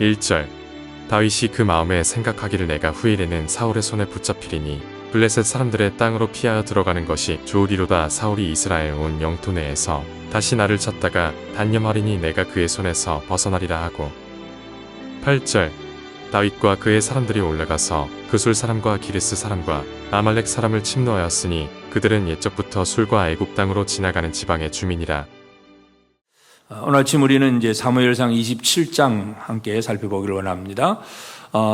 1절 다윗이 그 마음에 생각하기를 내가 후일에는 사울의 손에 붙잡히리니 블레셋 사람들의 땅으로 피하여 들어가는 것이 좋으리로다. 사울이 이스라엘 온 영토 내에서 다시 나를 찾다가 단념하리니 내가 그의 손에서 벗어나리라 하고 8절 다윗과 그의 사람들이 올라가서 그술 사람과 기르스 사람과 아말렉 사람을 침노하였으니 그들은 옛적부터 술과 애굽 땅으로 지나가는 지방의 주민이라. 오늘 아침 우리는 이제 사무엘상 27장 함께 살펴보기를 원합니다.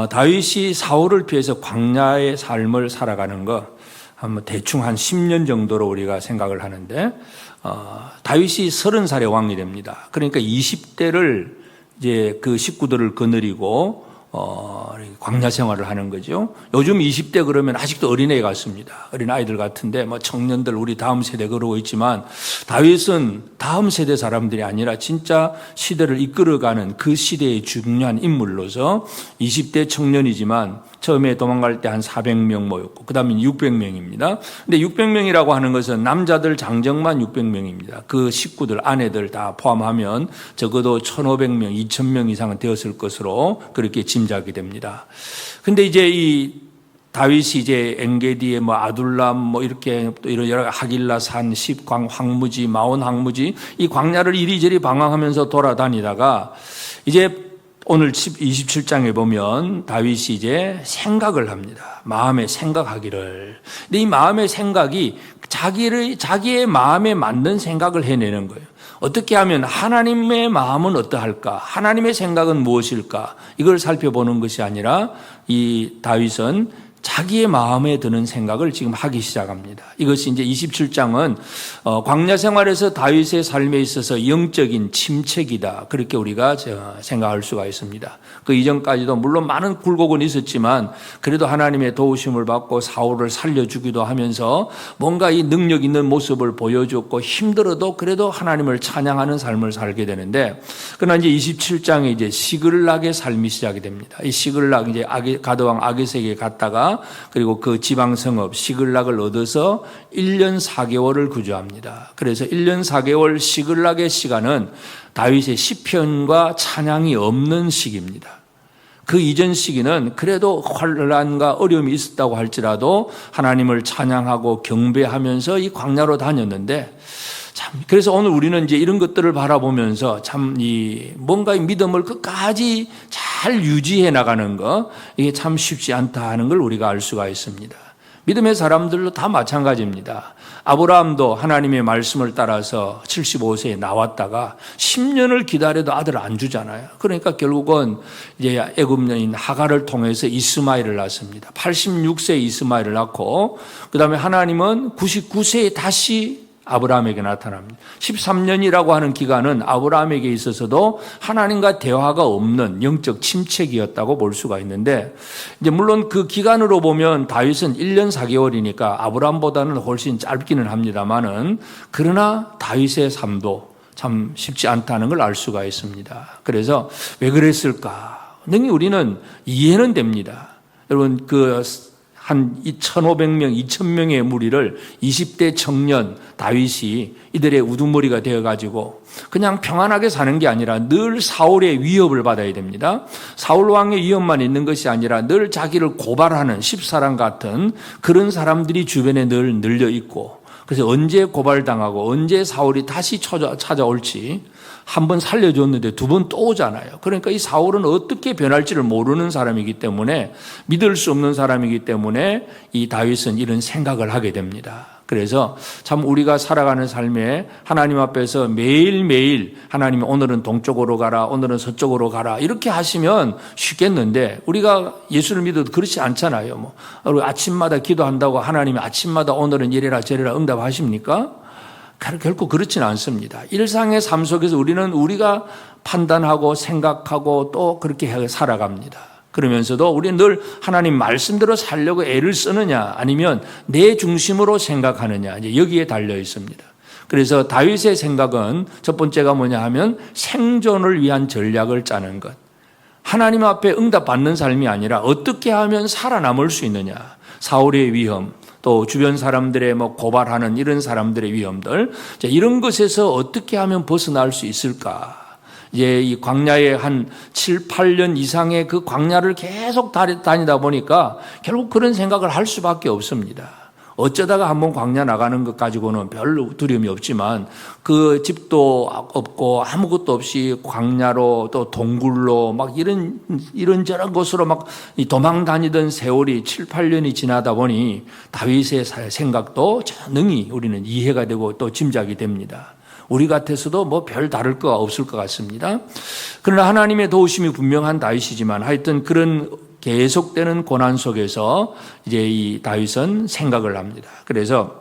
다윗이 사울을 피해서 광야의 삶을 살아가는 거 한번 대충 한 10년 정도로 우리가 생각을 하는데, 다윗이 30살에 왕이 됩니다. 그러니까 20대를 이제 그 식구들을 거느리고 광야 생활을 하는 거죠. 요즘 20대 그러면 아직도 어린애 같습니다. 어린아이들 같은데 뭐 청년들 우리 다음 세대 그러고 있지만, 다윗은 다음 세대 사람들이 아니라 진짜 시대를 이끌어가는 그 시대의 중요한 인물로서 20대 청년이지만 처음에 도망갈 때 한 400명 모였고 그 다음에 600명입니다. 근데 600명이라고 하는 것은 남자들 장정만 600명입니다. 그 식구들, 아내들 다 포함하면 적어도 1500명, 2000명 이상은 되었을 것으로 그렇게 짐작이 됩니다. 근데 이제 이 다윗이 이제 엔게디의 뭐 아둘람 뭐 이렇게 또 이런 여러 하길라산, 십광, 황무지, 마온 황무지 이 광야를 이리저리 방황하면서 돌아다니다가 이제 오늘 27장에 보면 다윗이 이제 생각을 합니다. 마음에 생각하기를. 근데 이 마음의 생각이 자기의 마음에 맞는 생각을 해내는 거예요. 어떻게 하면 하나님의 마음은 어떠할까? 하나님의 생각은 무엇일까? 이걸 살펴보는 것이 아니라 이 다윗은 자기의 마음에 드는 생각을 지금 하기 시작합니다. 이것이 이제 27장은 광야 생활에서 다윗의 삶에 있어서 영적인 침체기다. 그렇게 우리가 생각할 수가 있습니다. 그 이전까지도 물론 많은 굴곡은 있었지만 그래도 하나님의 도우심을 받고 사울을 살려주기도 하면서 뭔가 이 능력 있는 모습을 보여줬고 힘들어도 그래도 하나님을 찬양하는 삶을 살게 되는데, 그러나 이제 27장에 이제 시글락의 삶이 시작이 됩니다. 이 시글락 이제 가드왕 아기스에게 갔다가 그리고 그 지방 성읍 시글락을 얻어서 1년 4개월을 구주합니다. 그래서 1년 4개월 시글락의 시간은 다윗의 시편과 찬양이 없는 시기입니다. 그 이전 시기는 그래도 환란과 어려움이 있었다고 할지라도 하나님을 찬양하고 경배하면서 이 광야로 다녔는데, 그래서 오늘 우리는 이제 이런 것들을 바라보면서 참 뭔가 이 믿음을 끝까지 잘 유지해 나가는 거, 이게 참 쉽지 않다 하는 걸 우리가 알 수가 있습니다. 믿음의 사람들도 다 마찬가지입니다. 아브라함도 하나님의 말씀을 따라서 75세에 나왔다가 10년을 기다려도 아들을 안 주잖아요. 그러니까 결국은 이제 애굽 여인 하갈을 통해서 이스마엘을 낳습니다. 86세에 이스마엘을 낳고 그 다음에 하나님은 99세에 다시 아브라함에게 나타납니다. 13년이라고 하는 기간은 아브라함에게 있어서도 하나님과 대화가 없는 영적 침체기였다고 볼 수가 있는데, 이제 물론 그 기간으로 보면 다윗은 1년 4개월이니까 아브라함보다는 훨씬 짧기는 합니다만은, 그러나 다윗의 삶도 참 쉽지 않다는 걸 알 수가 있습니다. 그래서 왜 그랬을까? 능히 우리는 이해는 됩니다. 여러분 한 1,500명, 2,000명의 무리를 20대 청년 다윗이 이들의 우두머리가 되어가지고 그냥 평안하게 사는 게 아니라 늘 사울의 위협을 받아야 됩니다. 사울 왕의 위협만 있는 것이 아니라 늘 자기를 고발하는 십사랑 같은 그런 사람들이 주변에 늘 늘려 있고, 그래서 언제 고발당하고 언제 사울이 다시 찾아올지, 한 번 살려줬는데 두 번 또 오잖아요. 그러니까 이 사울은 어떻게 변할지를 모르는 사람이기 때문에, 믿을 수 없는 사람이기 때문에 이 다윗은 이런 생각을 하게 됩니다. 그래서 참 우리가 살아가는 삶에 하나님 앞에서 매일매일 하나님이 오늘은 동쪽으로 가라, 오늘은 서쪽으로 가라 이렇게 하시면 쉽겠는데, 우리가 예수를 믿어도 그렇지 않잖아요. 우리 아침마다 기도한다고 하나님이 아침마다 오늘은 이래라 저래라 응답하십니까? 결코 그렇지는 않습니다. 일상의 삶 속에서 우리는 우리가 판단하고 생각하고 또 그렇게 살아갑니다. 그러면서도 우리는 늘 하나님 말씀대로 살려고 애를 쓰느냐 아니면 내 중심으로 생각하느냐, 이제 여기에 달려 있습니다. 그래서 다윗의 생각은 첫 번째가 뭐냐 하면 생존을 위한 전략을 짜는 것. 하나님 앞에 응답받는 삶이 아니라 어떻게 하면 살아남을 수 있느냐. 사울의 위험, 또 주변 사람들의 고발하는 이런 사람들의 위험들, 이런 것에서 어떻게 하면 벗어날 수 있을까? 이제 이 광야에 한 7, 8년 이상의 그 광야를 계속 다니다 보니까 결국 그런 생각을 할 수밖에 없습니다. 어쩌다가 한번 광야 나가는 것 가지고는 별 두려움이 없지만 그 집도 없고 아무것도 없이 광야로 또 동굴로 막 이런저런 곳으로 막 도망 다니던 세월이 7, 8년이 지나다 보니 다윗의 생각도 능히 우리는 이해가 되고 또 짐작이 됩니다. 우리 같아서도 뭐 별 다를 거 없을 것 같습니다. 그러나 하나님의 도우심이 분명한 다윗이지만 하여튼 그런 계속되는 고난 속에서 이제 이 다윗은 생각을 합니다. 그래서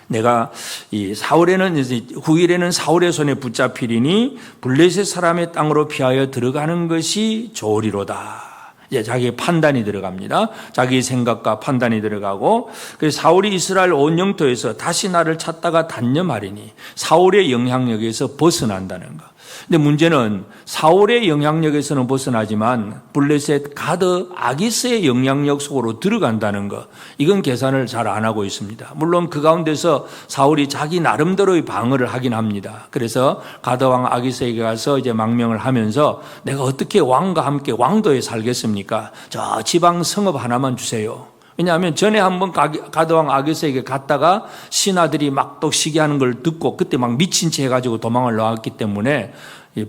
내가 이 후일에는 사울의 손에 붙잡히리니 블레셋 사람의 땅으로 피하여 들어가는 것이 좋으리로다. 이제 자기의 판단이 들어갑니다. 자기 생각과 판단이 들어가고, 그래서 사울이 이스라엘 온 영토에서 다시 나를 찾다가 단념하리니 사울의 영향력에서 벗어난다는 것. 근데 문제는 사울의 영향력에서는 벗어나지만 블레셋 가드 아기스의 영향력 속으로 들어간다는 것, 이건 계산을 잘 안 하고 있습니다. 물론 그 가운데서 사울이 자기 나름대로의 방어를 하긴 합니다. 그래서 가드 왕 아기스에게 가서 이제 망명을 하면서 내가 어떻게 왕과 함께 왕도에 살겠습니까? 저 지방 성읍 하나만 주세요. 왜냐하면 전에 한번 가드왕 아기스에게 갔다가 신하들이 막 또 시기하는 걸 듣고 그때 막 미친 채 해가지고 도망을 나왔기 때문에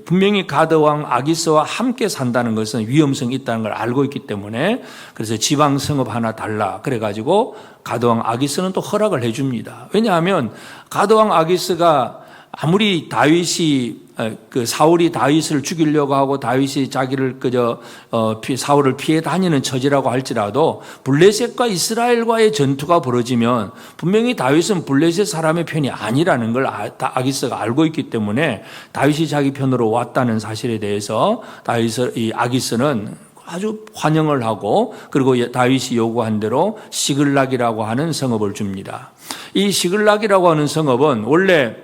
분명히 가드왕 아기스와 함께 산다는 것은 위험성이 있다는 걸 알고 있기 때문에 그래서 지방 성읍 하나 달라 그래가지고 가드왕 아기스는 또 허락을 해줍니다. 왜냐하면 가드왕 아기스가 아무리 사울이 다윗을 죽이려고 하고 다윗이 자기를 사울을 피해 다니는 처지라고 할지라도 블레셋과 이스라엘과의 전투가 벌어지면 분명히 다윗은 블레셋 사람의 편이 아니라는 걸 아기스가 알고 있기 때문에 다윗이 자기 편으로 왔다는 사실에 대해서 이 아기스는 아주 환영을 하고 그리고 다윗이 요구한 대로 시글락이라고 하는 성읍을 줍니다. 이 시글락이라고 하는 성읍은 원래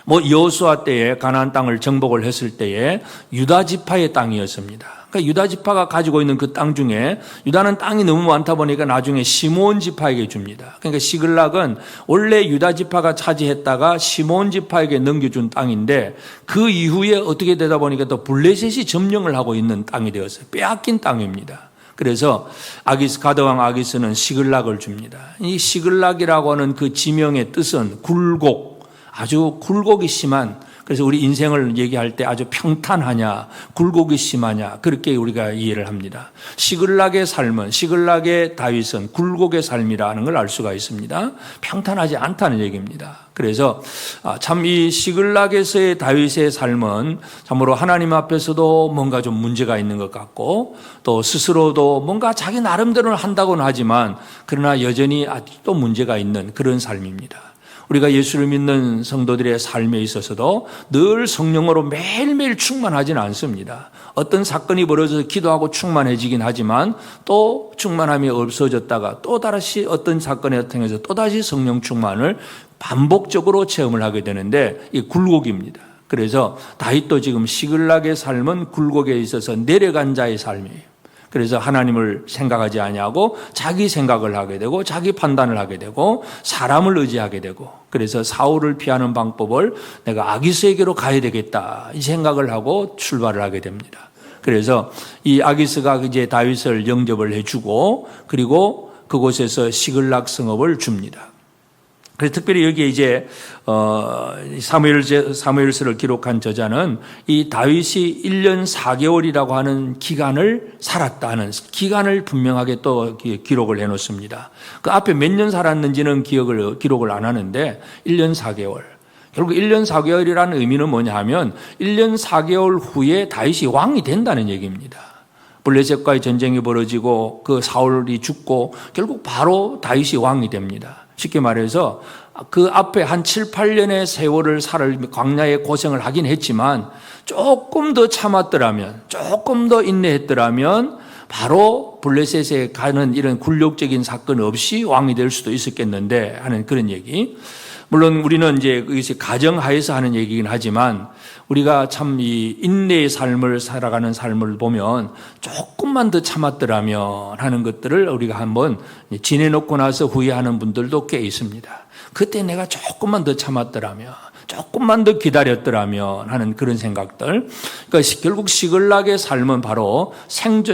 여호수아 때에 가나안 땅을 정복을 했을 때에 유다 지파의 땅이었습니다. 그러니까 유다 지파가 가지고 있는 그 땅 중에 유다는 땅이 너무 많다 보니까 나중에 시므온 지파에게 줍니다. 그러니까 시글락은 원래 유다 지파가 차지했다가 시므온 지파에게 넘겨준 땅인데 그 이후에 어떻게 되다 보니까 또 블레셋이 점령을 하고 있는 땅이 되었어요. 빼앗긴 땅입니다. 그래서 가드왕 아기스는 시글락을 줍니다. 이 시글락이라고 하는 그 지명의 뜻은 굴곡, 아주 굴곡이 심한, 그래서 우리 인생을 얘기할 때 아주 평탄하냐 굴곡이 심하냐 그렇게 우리가 이해를 합니다. 시글락의 삶은, 시글락의 다윗은 굴곡의 삶이라는 걸 알 수가 있습니다. 평탄하지 않다는 얘기입니다. 그래서 참 이 시글락에서의 다윗의 삶은 참으로 하나님 앞에서도 뭔가 좀 문제가 있는 것 같고 또 스스로도 뭔가 자기 나름대로는 한다고는 하지만 그러나 여전히 아직도 문제가 있는 그런 삶입니다. 우리가 예수를 믿는 성도들의 삶에 있어서도 늘 성령으로 매일매일 충만하지는 않습니다. 어떤 사건이 벌어져서 기도하고 충만해지긴 하지만 또 충만함이 없어졌다가 또 다시 어떤 사건에 통해서 또다시 성령 충만을 반복적으로 체험을 하게 되는데 이 굴곡입니다. 그래서 다윗도 지금 시글락의 삶은 굴곡에 있어서 내려간 자의 삶이에요. 그래서 하나님을 생각하지 아니하고 자기 생각을 하게 되고 자기 판단을 하게 되고 사람을 의지하게 되고 그래서 사울을 피하는 방법을 내가 아기스에게로 가야 되겠다 이 생각을 하고 출발을 하게 됩니다. 그래서 이 아기스가 이제 다윗을 영접을 해주고 그리고 그곳에서 시글락 성읍을 줍니다. 그래서 특별히 여기에 이제 사무엘서를 기록한 저자는 이 다윗이 1년 4개월이라고 하는 기간을 살았다는 기간을 분명하게 또 기록을 해놓습니다. 그 앞에 몇 년 살았는지는 기록을 안 하는데 1년 4개월. 결국 1년 4개월이라는 의미는 뭐냐 하면 1년 4개월 후에 다윗이 왕이 된다는 얘기입니다. 블레셋과의 전쟁이 벌어지고 그 사울이 죽고 결국 바로 다윗이 왕이 됩니다. 쉽게 말해서 그 앞에 한 7, 8년의 세월을 광야에 고생을 하긴 했지만 조금 더 참았더라면 조금 더 인내했더라면 바로 블레셋에 가는 이런 굴욕적인 사건 없이 왕이 될 수도 있었겠는데 하는 그런 얘기. 물론 우리는 이제 이것이 가정하에서 하는 얘기긴 하지만 우리가 참 이 인내의 삶을 살아가는 삶을 보면 조금만 더 참았더라면 하는 것들을 우리가 한번 지내놓고 나서 후회하는 분들도 꽤 있습니다. 그때 내가 조금만 더 참았더라면 조금만 더 기다렸더라면 하는 그런 생각들. 그러니까 결국 시글락의 삶은 바로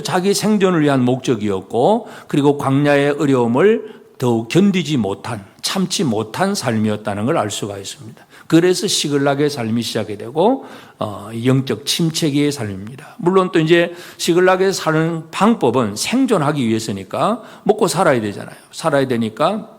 자기 생존을 위한 목적이었고, 그리고 광야의 어려움을 더욱 견디지 못한, 참지 못한 삶이었다는 걸 알 수가 있습니다. 그래서 시글락의 삶이 시작이 되고 영적 침체기의 삶입니다. 물론 또 이제 시글락에 사는 방법은 생존하기 위해서니까 먹고 살아야 되잖아요. 살아야 되니까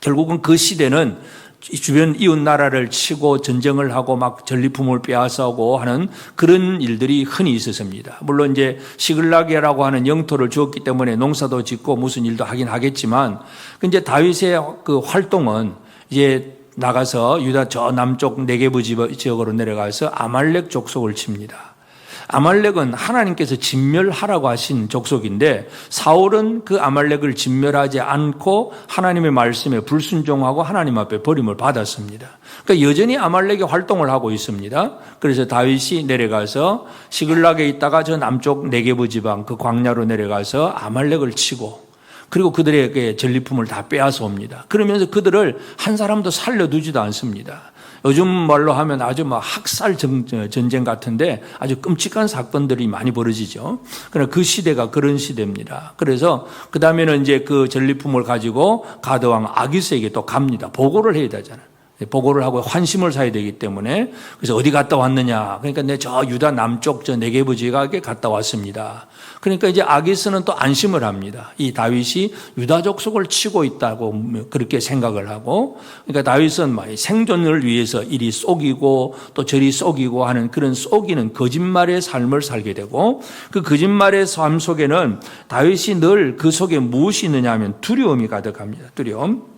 결국은 그 시대는 주변 이웃 나라를 치고 전쟁을 하고 막 전리품을 빼앗아오고 하는 그런 일들이 흔히 있었습니다. 물론 이제 시글락이라고 하는 영토를 주었기 때문에 농사도 짓고 무슨 일도 하긴 하겠지만, 이제 다윗의 그 활동은 이제 나가서 유다 저 남쪽 네게브 지역으로 내려가서 아말렉 족속을 칩니다. 아말렉은 하나님께서 진멸하라고 하신 족속인데, 사울은 그 아말렉을 진멸하지 않고 하나님의 말씀에 불순종하고 하나님 앞에 버림을 받았습니다. 그러니까 여전히 아말렉이 활동을 하고 있습니다. 그래서 다윗이 내려가서 시글락에 있다가 저 남쪽 네게브 지방 그 광야로 내려가서 아말렉을 치고, 그리고 그들에게 전리품을 다 빼앗아 옵니다. 그러면서 그들을 한 사람도 살려두지도 않습니다. 요즘 말로 하면 아주 막 학살 전쟁 같은데 아주 끔찍한 사건들이 많이 벌어지죠. 그러나 그 시대가 그런 시대입니다. 그래서 그 다음에는 이제 그 전리품을 가지고 가드왕 아기스에게 또 갑니다. 보고를 해야 되잖아요. 보고를 하고 환심을 사야 되기 때문에. 그래서 어디 갔다 왔느냐? 그러니까 내 저 유다 남쪽 저 네게브 지역에 갔다 왔습니다. 그러니까 이제 아기스는 또 안심을 합니다. 이 다윗이 유다 족속을 치고 있다고 그렇게 생각을 하고, 그러니까 다윗은 생존을 위해서 이리 속이고 또 저리 속이고 하는 그런 속이는 거짓말의 삶을 살게 되고, 그 거짓말의 삶 속에는 다윗이 늘 그 속에 무엇이 있느냐 하면 두려움이 가득합니다. 두려움.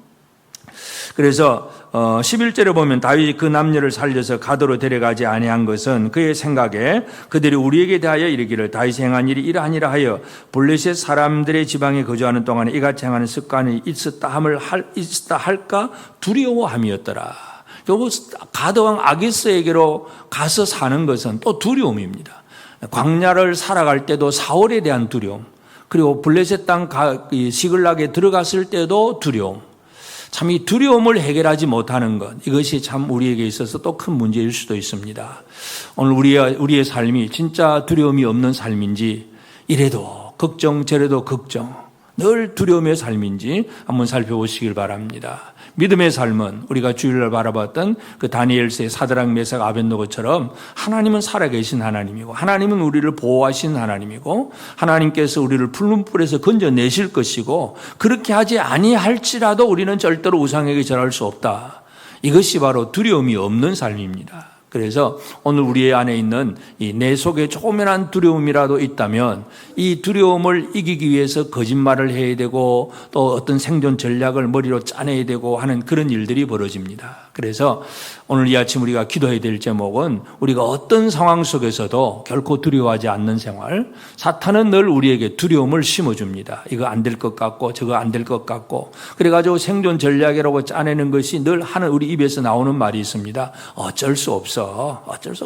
그래서 11절에 보면 다윗이 그 남녀를 살려서 가드로 데려가지 아니한 것은 그의 생각에 그들이 우리에게 대하여 이르기를 다윗이 행한 일이 이러하니라 하여 블레셋 사람들의 지방에 거주하는 동안에 이같이 행하는 습관이 있었다 할까 두려워함이었더라. 결국 가드왕 아기스에게로 가서 사는 것은 또 두려움입니다. 광야를 살아갈 때도 사울에 대한 두려움, 그리고 블레셋 땅 시글락에 들어갔을 때도 두려움. 참 이 두려움을 해결하지 못하는 것, 이것이 참 우리에게 있어서 또 큰 문제일 수도 있습니다. 오늘 우리의 삶이 진짜 두려움이 없는 삶인지, 이래도 걱정 저래도 걱정, 늘 두려움의 삶인지 한번 살펴보시길 바랍니다. 믿음의 삶은 우리가 주일날 바라봤던 그 다니엘서의 사드락 메삭 아벳노고처럼 하나님은 살아계신 하나님이고, 하나님은 우리를 보호하신 하나님이고, 하나님께서 우리를 푸른 불에서 건져내실 것이고, 그렇게 하지 아니할지라도 우리는 절대로 우상에게 절할 수 없다. 이것이 바로 두려움이 없는 삶입니다. 그래서 오늘 우리 안에 있는 이 내 속에 조그만한 두려움이라도 있다면 이 두려움을 이기기 위해서 거짓말을 해야 되고 또 어떤 생존 전략을 머리로 짜내야 되고 하는 그런 일들이 벌어집니다. 그래서 오늘 이 아침 우리가 기도해야 될 제목은 우리가 어떤 상황 속에서도 결코 두려워하지 않는 생활. 사탄은 늘 우리에게 두려움을 심어줍니다. 이거 안 될 것 같고 저거 안 될 것 같고, 그래가지고 생존 전략이라고 짜내는 것이 늘 하는 우리 입에서 나오는 말이 있습니다. 어쩔 수 없어.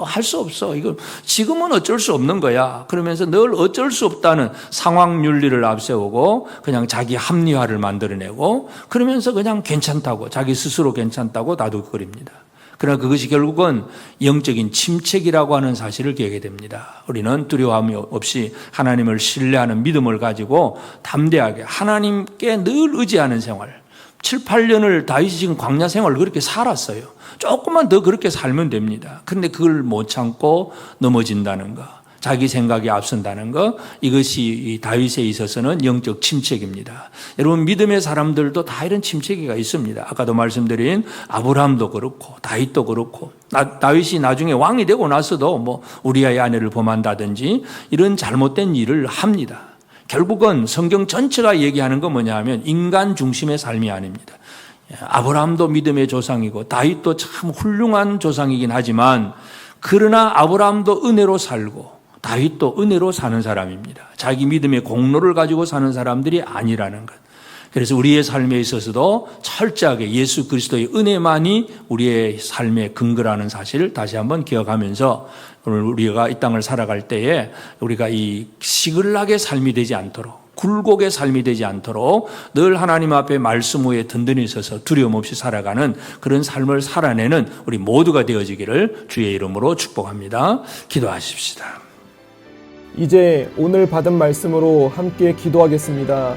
할 수 없어. 이거 지금은 어쩔 수 없는 거야. 그러면서 늘 어쩔 수 없다는 상황 윤리를 앞세우고 그냥 자기 합리화를 만들어내고, 그러면서 그냥 괜찮다고, 자기 스스로 괜찮다고 다독거립니다. 그러나 그것이 결국은 영적인 침체기라고 하는 사실을 기억하게 됩니다. 우리는 두려움 없이 하나님을 신뢰하는 믿음을 가지고 담대하게 하나님께 늘 의지하는 생활. 7, 8년을 다윗이 지금 광야 생활을 그렇게 살았어요. 조금만 더 그렇게 살면 됩니다. 그런데 그걸 못 참고 넘어진다는 거, 자기 생각이 앞선다는 거, 이것이 이 다윗에 있어서는 영적 침체기입니다. 여러분, 믿음의 사람들도 다 이런 침체기가 있습니다. 아까도 말씀드린 아브라함도 그렇고 다윗도 그렇고, 다윗이 나중에 왕이 되고 나서도 뭐 우리아의 아내를 범한다든지 이런 잘못된 일을 합니다. 결국은 성경 전체가 얘기하는 건 뭐냐 하면 인간 중심의 삶이 아닙니다. 아브라함도 믿음의 조상이고 다윗도 참 훌륭한 조상이긴 하지만, 그러나 아브라함도 은혜로 살고 다윗도 은혜로 사는 사람입니다. 자기 믿음의 공로를 가지고 사는 사람들이 아니라는 것. 그래서 우리의 삶에 있어서도 철저하게 예수 그리스도의 은혜만이 우리의 삶의 근거라는 사실을 다시 한번 기억하면서 오늘 우리가 이 땅을 살아갈 때에 우리가 이 시글락의 삶이 되지 않도록, 굴곡의 삶이 되지 않도록 늘 하나님 앞에 말씀 위에 든든히 서서 두려움 없이 살아가는 그런 삶을 살아내는 우리 모두가 되어지기를 주의 이름으로 축복합니다. 기도하십시다. 이제 오늘 받은 말씀으로 함께 기도하겠습니다.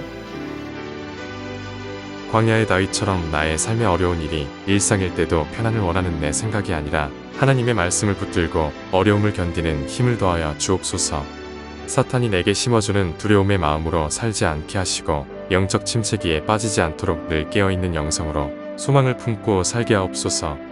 광야의 다윗처럼 나의 삶의 어려운 일이 일상일 때도 편안을 원하는 내 생각이 아니라 하나님의 말씀을 붙들고 어려움을 견디는 힘을 더하여 주옵소서. 사탄이 내게 심어주는 두려움의 마음으로 살지 않게 하시고 영적 침체기에 빠지지 않도록 늘 깨어있는 영성으로 소망을 품고 살게 하옵소서.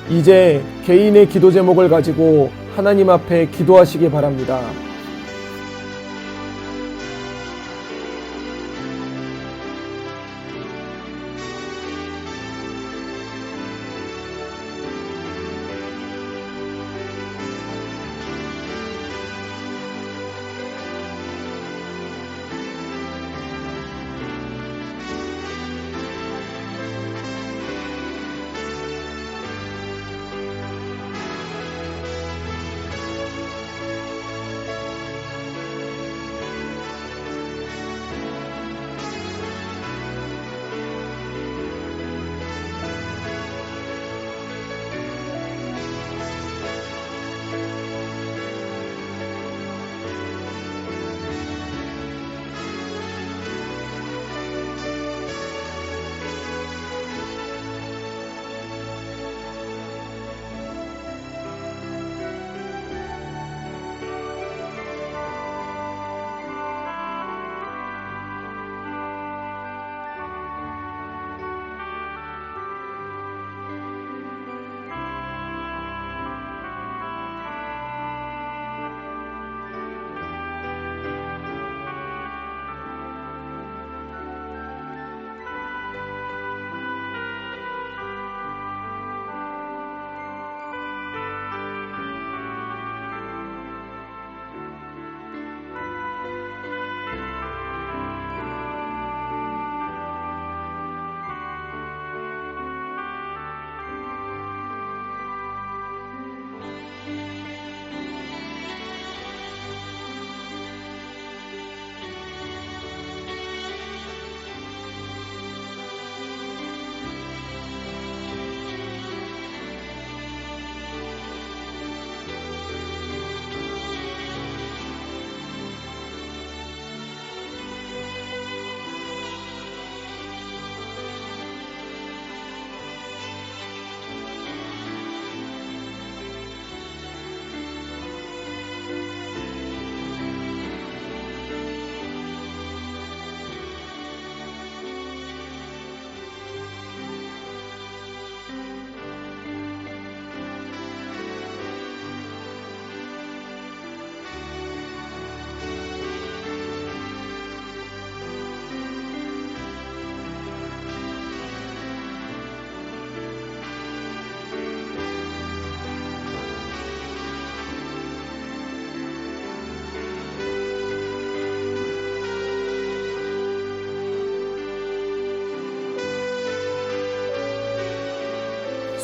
이제 개인의 기도 제목을 가지고 하나님 앞에 기도하시기 바랍니다.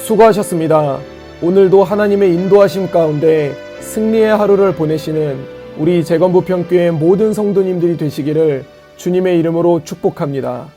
수고하셨습니다. 오늘도 하나님의 인도하심 가운데 승리의 하루를 보내시는 우리 재건부평교회 모든 성도님들이 되시기를 주님의 이름으로 축복합니다.